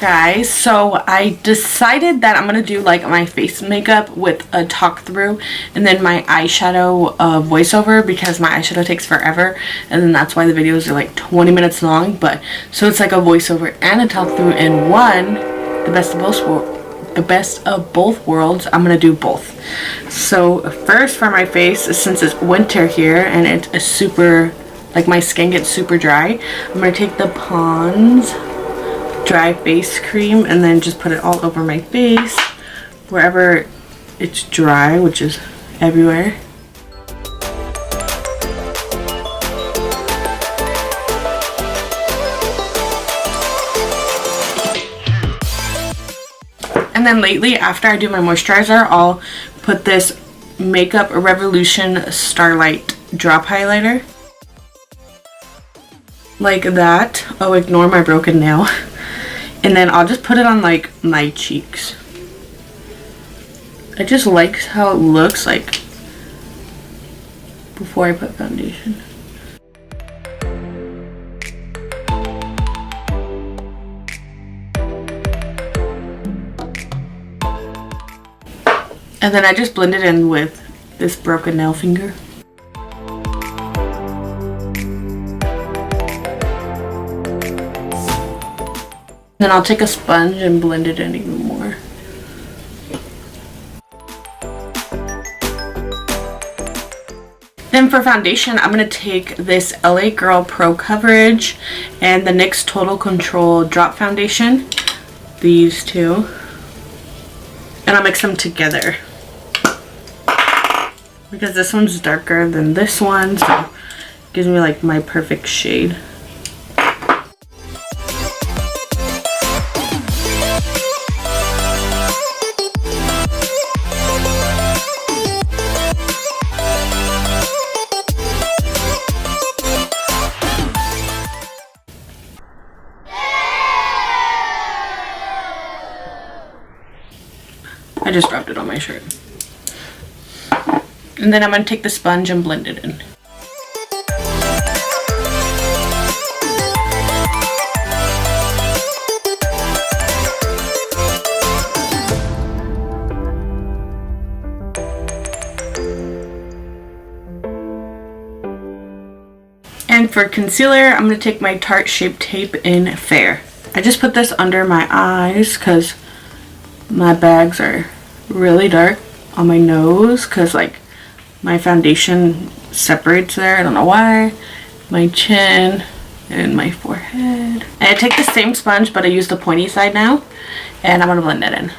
guys, so I decided that I'm gonna do like my face makeup with a talk through and then my eyeshadow voiceover, because my eyeshadow takes forever, and then that's why the videos are like 20 minutes long. But so it's like a voiceover and a talk through in one, the best of both worlds. I'm gonna do both. So first, for my face, since it's winter here and it's super, like my skin gets super dry, I'm gonna take the Pond's dry face cream and then just put it all over my face wherever it's dry, which is everywhere. And then lately, after I do my moisturizer, I'll put this Makeup Revolution Starlight Drop Highlighter. Like that. Oh, ignore my broken nail. And then I'll just put it on like my cheeks. I just like how it looks like before I put foundation. And then I just blend it in with this broken nail finger. Then I'll take a sponge and blend it in even more. Then for foundation, I'm going to take this LA Girl Pro Coverage and the NYX Total Control Drop Foundation. These two. And I'll mix them together, because this one's darker than this one, so it gives me like my perfect shade. I just rubbed it on my shirt. And then I'm going to take the sponge and blend it in. And for concealer, I'm going to take my Tarte Shape Tape in Fair. I just put this under my eyes because my bags are really dark on my nose, because like my foundation separates there. I don't know why. My chin and my forehead. And I take the same sponge, but I use the pointy side now, and I'm gonna blend it in.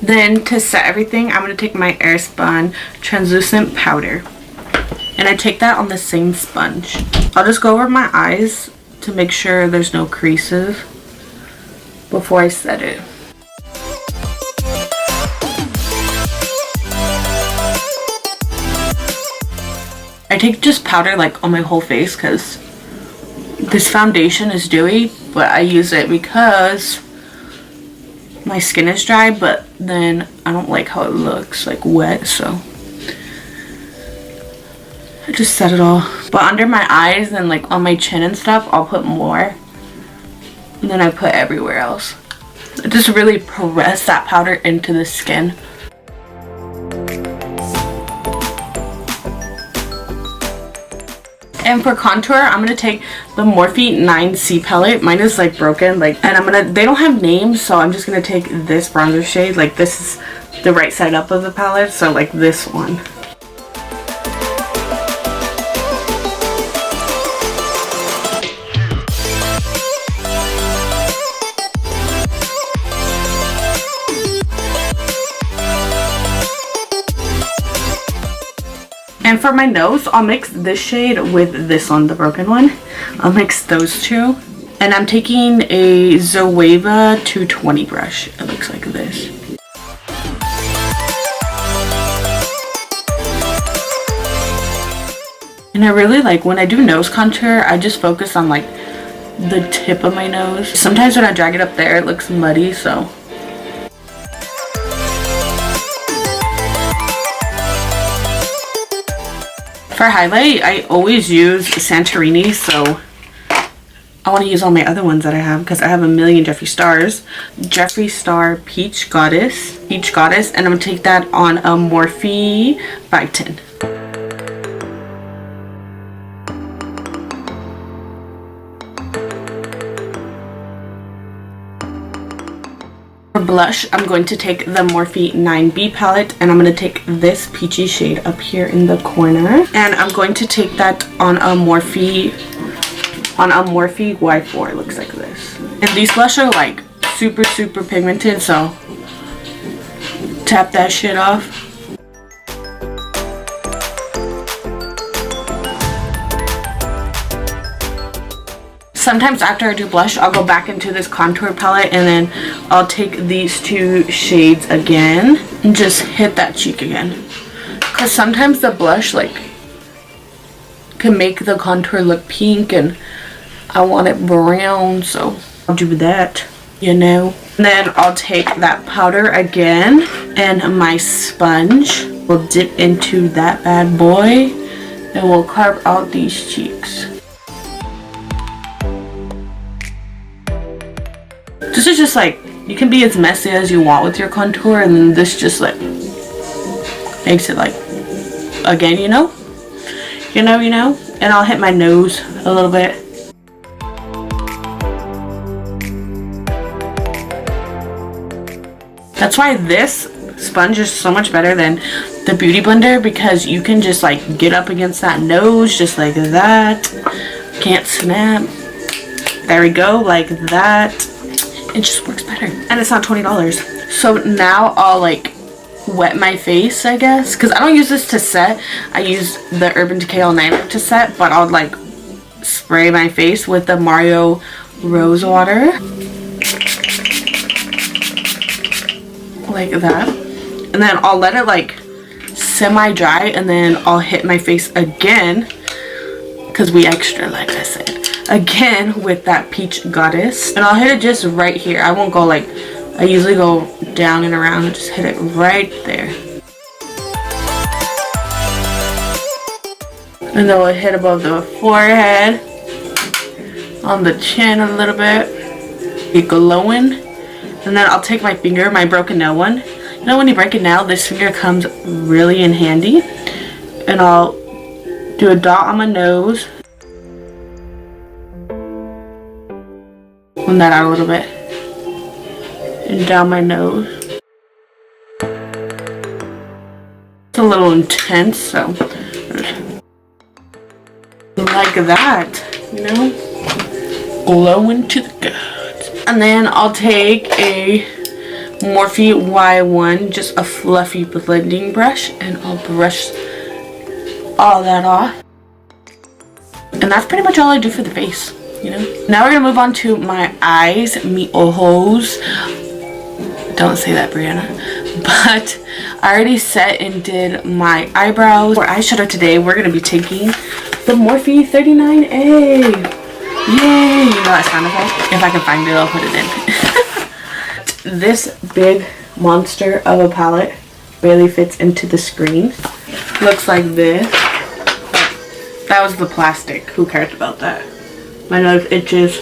Then to set everything, I'm going to take my Airspun translucent powder, and I take that on the same sponge. I'll just go over my eyes to make sure there's no creases before I set it. I take just powder like on my whole face, because this foundation is dewy, but I use it because my skin is dry, but then I don't like how it looks like wet, so I just set it all. But under my eyes and like on my chin and stuff, I'll put more, and then I put everywhere else. I just really press that powder into the skin. And for contour, I'm going to take the Morphe 9C palette. Mine is like broken, and they don't have names, so I'm just going to take this bronzer shade. Like, this is the right side up of the palette, so like this one. And for my nose, I'll mix this shade with this one, the broken one. I'll mix those two. And I'm taking a Zoeva 220 brush. It looks like this. And I really like when I do nose contour, I just focus on like the tip of my nose. Sometimes when I drag it up there, it looks muddy, so. For highlight, I always use Santorini, so I want to use all my other ones that I have because I have a million Jeffree Stars. Jeffree Star Peach Goddess, and I'm going to take that on a Morphe 510. For blush, I'm going to take the Morphe 9B palette, and I'm going to take this peachy shade up here in the corner, and I'm going to take that on a Morphe Y4. It looks like this. And these blush are like super pigmented, so tap that shit off. Sometimes after I do blush, I'll go back into this contour palette and then I'll take these two shades again and just hit that cheek again. Because sometimes the blush like can make the contour look pink and I want it brown, so I'll do that, you know. And then I'll take that powder again and my sponge. We'll dip into that bad boy and we'll carve out these cheeks. This is just like, you can be as messy as you want with your contour, and then this just like makes it like, again, you know. And I'll hit my nose a little bit. That's why this sponge is so much better than the Beauty Blender, because you can just like get up against that nose just like that. Can't snap. There we go, like that. It just works better, and it's not $20. So now I'll like wet my face, I guess, because I don't use this to set. I use the Urban Decay All Nighter to set, but I'll like spray my face with the Mario Rose Water like that, and then I'll let it like semi-dry, and then I'll hit my face again because we extra, like I said, again with that Peach Goddess, and I'll hit it just right here. I won't go like, I usually go down and around and just hit it right there. And then we'll hit above the forehead, on the chin a little bit, be glowing. And then I'll take my finger, my broken nail one. You know when you break a nail, this finger comes really in handy. And I'll do a dot on my nose. Run that out a little bit. And down my nose. It's a little intense, so like that, you know? Glowing to the gods. And then I'll take a Morphe Y1, just a fluffy blending brush, and I'll brush all that off. And that's pretty much all I do for the face, you know. Now we're gonna move on to my eyes, mi ojos. Don't say that, Brianna. But I already set and did my eyebrows. For eyeshadow today, we're gonna be taking the Morphe 39A. Yay! You know that sound effect? If I can find it, I'll put it in. This big monster of a palette barely fits into the screen. Looks like this. That was the plastic. Who cares about that? My nose itches.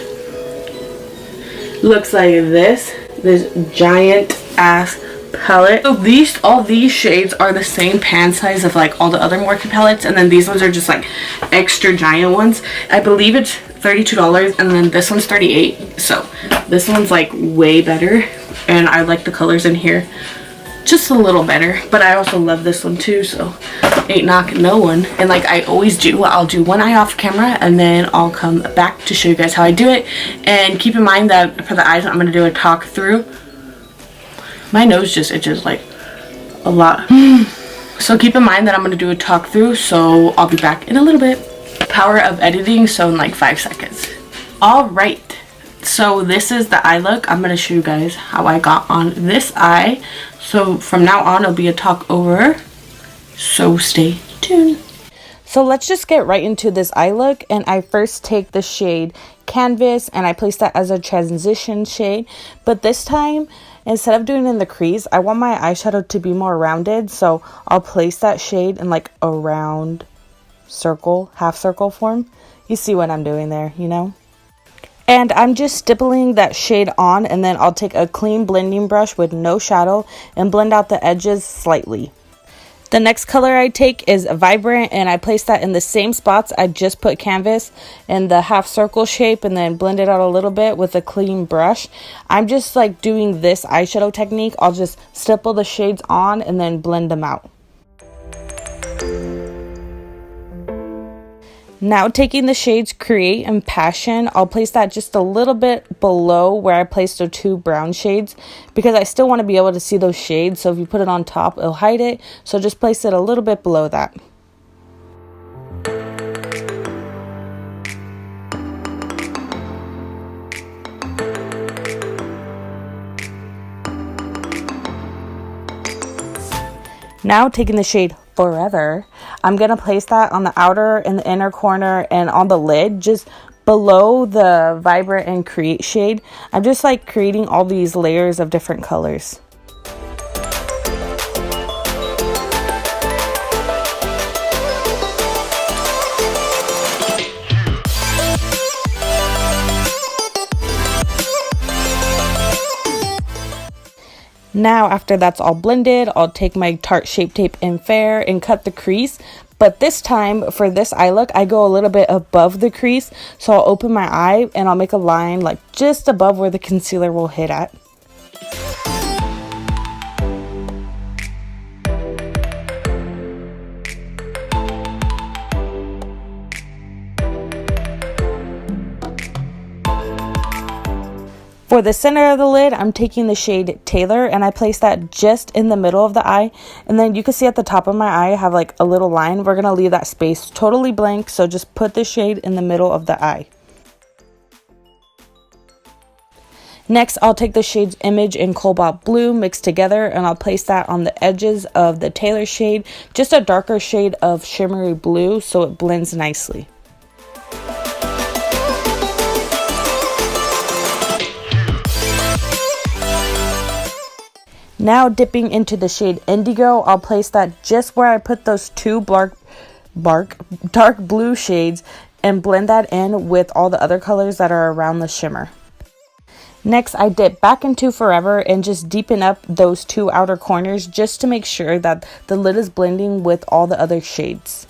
Looks like this. This giant ass palette. So all these shades are the same pan size of like all the other Morphe palettes, and then these ones are just like extra giant ones. I believe it's $32, and then this one's $38. So this one's like way better, and I like the colors in here just a little better, but I also love this one too, so ain't knocking no one. And like I always do, I'll do one eye off camera and then I'll come back to show you guys how I do it. And keep in mind that for the eyes, I'm gonna do a talk through. My nose just itches like a lot. So keep in mind that I'm gonna do a talk through, so I'll be back in a little bit. Power of editing, so in like 5 seconds. All right. So this is the eye look. I'm going to show you guys how I got on this eye. So from now on, it'll be a talk over. So stay tuned. So let's just get right into this eye look, and I first take the shade Canvas and I place that as a transition shade, but this time instead of doing it in the crease, I want my eyeshadow to be more rounded, so I'll place that shade in like a round circle, half circle form. You see what I'm doing there, you know? And I'm just stippling that shade on, and then I'll take a clean blending brush with no shadow and blend out the edges slightly. The next color I take is Vibrant, and I place that in the same spots I just put Canvas in the half circle shape, and then blend it out a little bit with a clean brush. I'm just like doing this eyeshadow technique. I'll just stipple the shades on and then blend them out. Now taking the shades Create and Passion, I'll place that just a little bit below where I placed the two brown shades, because I still want to be able to see those shades, so if you put it on top it'll hide it, so just place it a little bit below that. Now taking the shade Forever, I'm going to place that on the outer and the inner corner and on the lid, just below the Vibrant and Create shade. I'm just like creating all these layers of different colors. Now after that's all blended, I'll take my Tarte Shape Tape in Fair and cut the crease. But this time for this eye look, I go a little bit above the crease. So I'll open my eye and I'll make a line like just above where the concealer will hit at. For the center of the lid, I'm taking the shade Tailor, and I place that just in the middle of the eye. And then you can see at the top of my eye, I have like a little line. We're going to leave that space totally blank, so just put the shade in the middle of the eye. Next, I'll take the shades Image and Cobalt Blue mixed together, and I'll place that on the edges of the Tailor shade, just a darker shade of shimmery blue so it blends nicely. Now dipping into the shade Indigo, I'll place that just where I put those two dark blue shades and blend that in with all the other colors that are around the shimmer. Next, I dip back into Forever and just deepen up those two outer corners just to make sure that the lid is blending with all the other shades.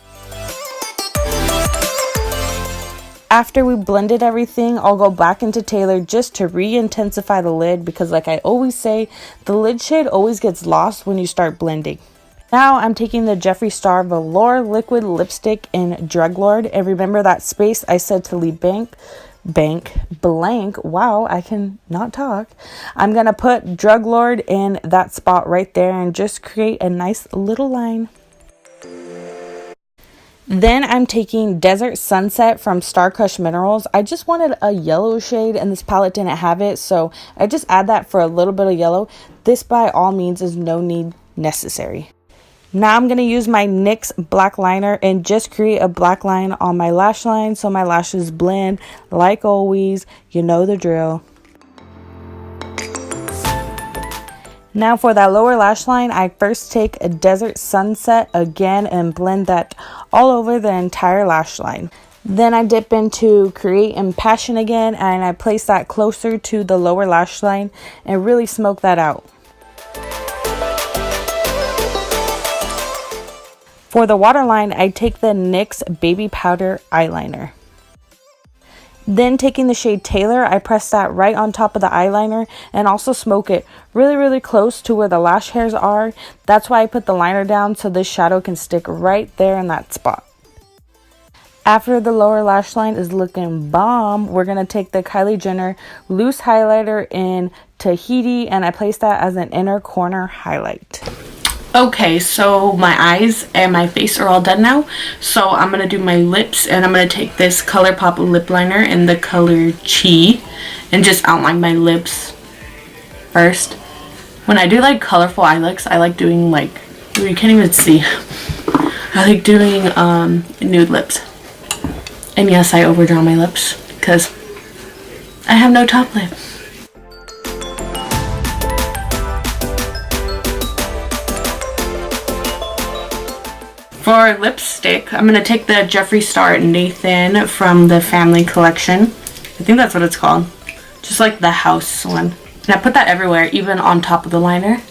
After we blended everything, I'll go back into Tailor just to re-intensify the lid, because like I always say, the lid shade always gets lost when you start blending. Now I'm taking the Jeffree Star Velour Liquid Lipstick in Drug Lord, and remember that space I said to leave blank. Wow, I can not talk. I'm gonna put Drug Lord in that spot right there and just create a nice little line. Then I'm taking Desert Sunset from Star Crush Minerals. I just wanted a yellow shade and this palette didn't have it, so I just add that for a little bit of yellow. This by all means is no need necessary. Now I'm going to use my NYX black liner and just create a black line on my lash line so my lashes blend like always. You know the drill. Now for that lower lash line, I first take a Desert Sunset again and blend that all over the entire lash line. Then I dip into Create and Passion again, and I place that closer to the lower lash line and really smoke that out. For the waterline, I take the NYX Baby Powder Eyeliner. Then taking the shade Tailor, I press that right on top of the eyeliner and also smoke it really close to where the lash hairs are. That's why I put the liner down, so this shadow can stick right there in that spot. After the lower lash line is looking bomb, we're going to take the Kylie Jenner Loose Highlighter in Tahiti, and I place that as an inner corner highlight. Okay, so my eyes and my face are all done now, so I'm going to do my lips, and I'm going to take this ColourPop Lip Liner in the color Chi and just outline my lips first. When I do like colorful eye looks, I like doing like, you can't even see, I like doing nude lips. And yes, I overdraw my lips because I have no top lip. For lipstick, I'm going to take the Jeffree Star Nathan from the Family Collection. I think that's what it's called. Just like the house one. And I put that everywhere, even on top of the liner.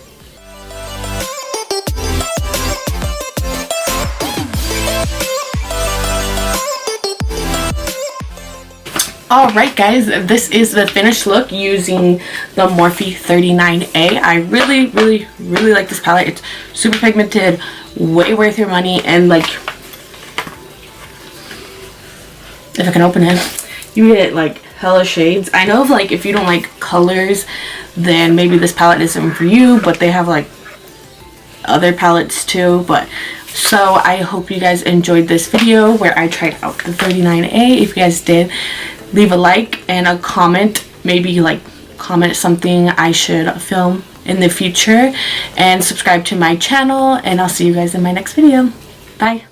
Alright guys, this is the finished look using the Morphe 39A. I really like this palette. It's super pigmented, way worth your money, and like, if I can open it, you get like hella shades. I know of like if you don't like colors, then maybe this palette isn't for you, but they have like other palettes too. But so I hope you guys enjoyed this video where I tried out the 39A. If you guys did, leave a like and a comment. Maybe like comment something I should film in the future, and subscribe to my channel, and I'll see you guys in my next video. Bye.